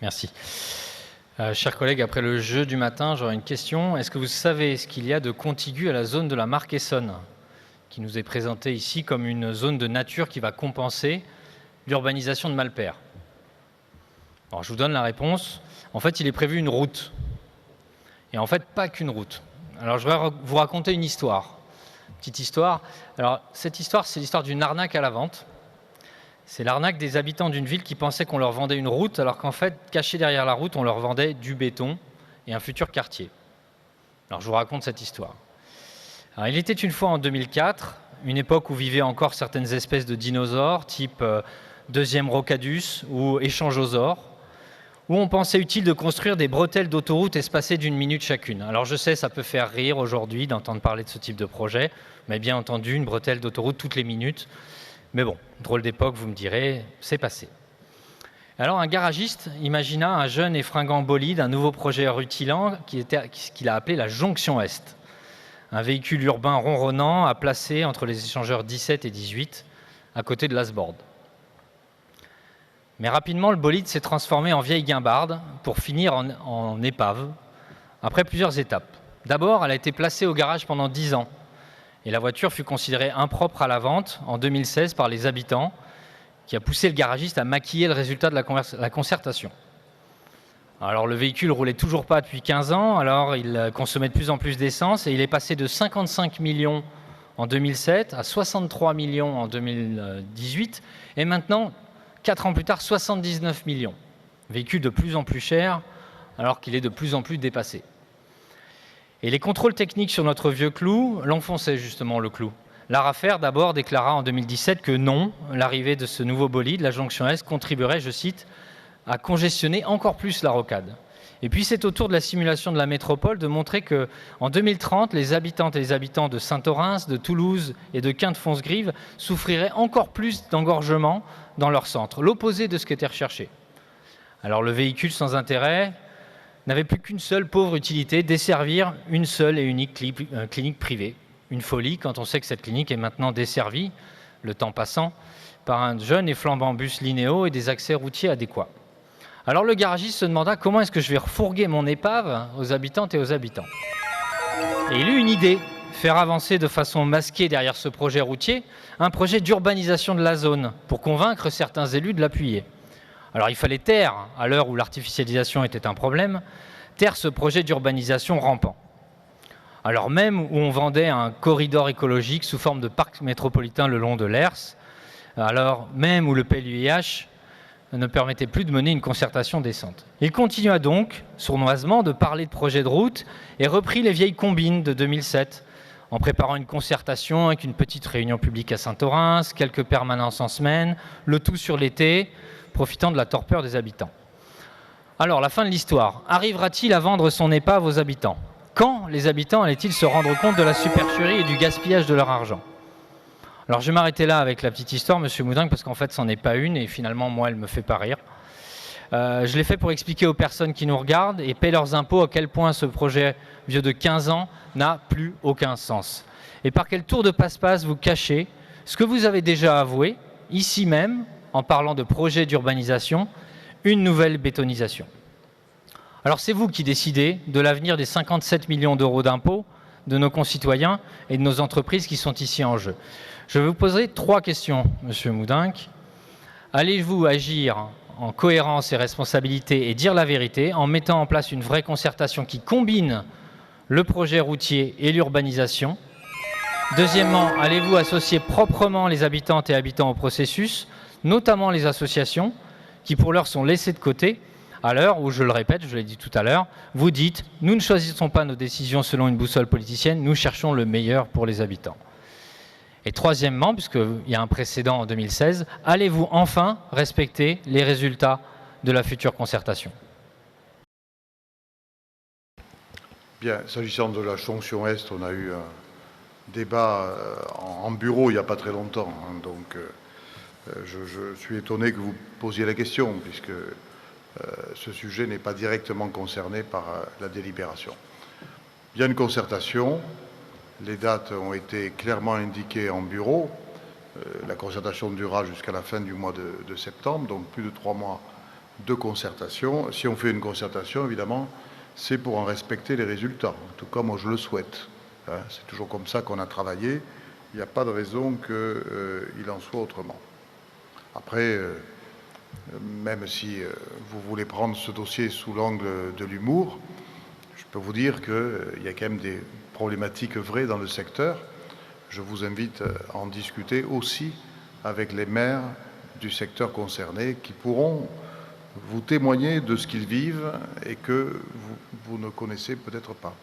Merci. Chers collègues, après le jeu du matin, j'aurais une question. Est-ce que vous savez ce qu'il y a de contigu à la zone de la Marque Essonne, qui nous est présentée ici comme une zone de nature qui va compenser l'urbanisation de Malpère? Alors, je vous donne la réponse. En fait, il est prévu une route. Et en fait, pas qu'une route. Alors, je vais vous raconter une histoire. Petite histoire. Alors, cette histoire, c'est l'histoire d'une arnaque à la vente. C'est l'arnaque des habitants d'une ville qui pensaient qu'on leur vendait une route, alors qu'en fait, caché derrière la route, on leur vendait du béton et un futur quartier. Alors, je vous raconte cette histoire. Alors, il était une fois en 2004, une époque où vivaient encore certaines espèces de dinosaures, type deuxième Rocadus ou échangeosaure, où on pensait utile de construire des bretelles d'autoroute espacées d'1 minute chacune. Alors je sais, ça peut faire rire aujourd'hui d'entendre parler de ce type de projet, mais bien entendu, une bretelle d'autoroute toutes les minutes. Mais bon, drôle d'époque, vous me direz, c'est passé. Alors un garagiste imagina un jeune et fringant bolide, un nouveau projet rutilant qu'il a appelé la Jonction Est. Un véhicule urbain ronronnant à placer entre les échangeurs 17 et 18, à côté de l'Asbord. Mais rapidement, le bolide s'est transformé en vieille guimbarde pour finir en épave, après plusieurs étapes. D'abord, elle a été placée au garage pendant 10 ans. Et la voiture fut considérée impropre à la vente en 2016 par les habitants, qui a poussé le garagiste à maquiller le résultat de la concertation. Alors le véhicule roulait toujours pas depuis 15 ans, alors il consommait de plus en plus d'essence et il est passé de 55 millions en 2007 à 63 millions en 2018 et maintenant, 4 ans plus tard, 79 millions. Véhicule de plus en plus cher alors qu'il est de plus en plus dépassé. Et les contrôles techniques sur notre vieux clou l'enfonçaient justement le clou. L'ARAFER d'abord déclara en 2017 que non, l'arrivée de ce nouveau bolide, la Jonction Est, contribuerait, je cite, à congestionner encore plus la rocade. Et puis c'est au tour de la simulation de la métropole de montrer qu'en 2030, les habitantes et les habitants de Saint-Orens, de Toulouse et de Quinte-Fonce-Grive souffriraient encore plus d'engorgement dans leur centre, l'opposé de ce qui était recherché. Alors le véhicule sans intérêt n'avait plus qu'une seule pauvre utilité, desservir une seule et unique clinique privée. Une folie quand on sait que cette clinique est maintenant desservie, le temps passant, par un jeune et flambant bus Linéo et des accès routiers adéquats. Alors le garagiste se demanda comment est-ce que je vais refourguer mon épave aux habitantes et aux habitants. Et il eut une idée, faire avancer de façon masquée derrière ce projet routier un projet d'urbanisation de la zone pour convaincre certains élus de l'appuyer. Alors il fallait taire, à l'heure où l'artificialisation était un problème, taire ce projet d'urbanisation rampant. Alors même où on vendait un corridor écologique sous forme de parc métropolitain le long de l'Hers, alors même où le PLUIH ne permettait plus de mener une concertation décente. Il continua donc, sournoisement, de parler de projet de route et reprit les vieilles combines de 2007, en préparant une concertation avec une petite réunion publique à Saint-Orens, quelques permanences en semaine, le tout sur l'été, profitant de la torpeur des habitants. Alors, la fin de l'histoire. Arrivera-t-il à vendre son épave aux habitants? Quand les habitants allaient-ils se rendre compte de la supercherie et du gaspillage de leur argent? Alors, je vais m'arrêter là avec la petite histoire, Monsieur Moudingue, parce qu'en fait, c'en est pas une, et finalement, moi, elle me fait pas rire. Je l'ai fait pour expliquer aux personnes qui nous regardent et paient leurs impôts à quel point ce projet vieux de 15 ans n'a plus aucun sens. Et par quel tour de passe-passe vous cachez ce que vous avez déjà avoué, ici même, en parlant de projet d'urbanisation, une nouvelle bétonisation. Alors c'est vous qui décidez de l'avenir des 57 millions d'euros d'impôts de nos concitoyens et de nos entreprises qui sont ici en jeu. Je vais vous poser 3 questions, Monsieur Moudingue. Allez-vous agir en cohérence et responsabilité et dire la vérité en mettant en place une vraie concertation qui combine le projet routier et l'urbanisation? Deuxièmement, allez-vous associer proprement les habitantes et habitants au processus, notamment les associations, qui pour l'heure sont laissées de côté, à l'heure où, je le répète, je l'ai dit tout à l'heure, vous dites « nous ne choisissons pas nos décisions selon une boussole politicienne, nous cherchons le meilleur pour les habitants ». Et troisièmement, puisqu'il y a un précédent en 2016, allez-vous enfin respecter les résultats de la future concertation? Bien, s'agissant de la Jonction Est, on a eu un débat en bureau il n'y a pas très longtemps, hein, donc je suis étonné que vous posiez la question, puisque ce sujet n'est pas directement concerné par la délibération. Il y a une concertation, les dates ont été clairement indiquées en bureau, la concertation durera jusqu'à la fin du mois de septembre, donc plus de 3 mois de concertation. Si on fait une concertation, évidemment, c'est pour en respecter les résultats, en tout cas moi je le souhaite. Hein, c'est toujours comme ça qu'on a travaillé, il n'y a pas de raison qu'il en soit autrement. Après, même si vous voulez prendre ce dossier sous l'angle de l'humour, je peux vous dire qu'il y a quand même des problématiques vraies dans le secteur. Je vous invite à en discuter aussi avec les maires du secteur concerné qui pourront vous témoigner de ce qu'ils vivent et que vous ne connaissez peut-être pas.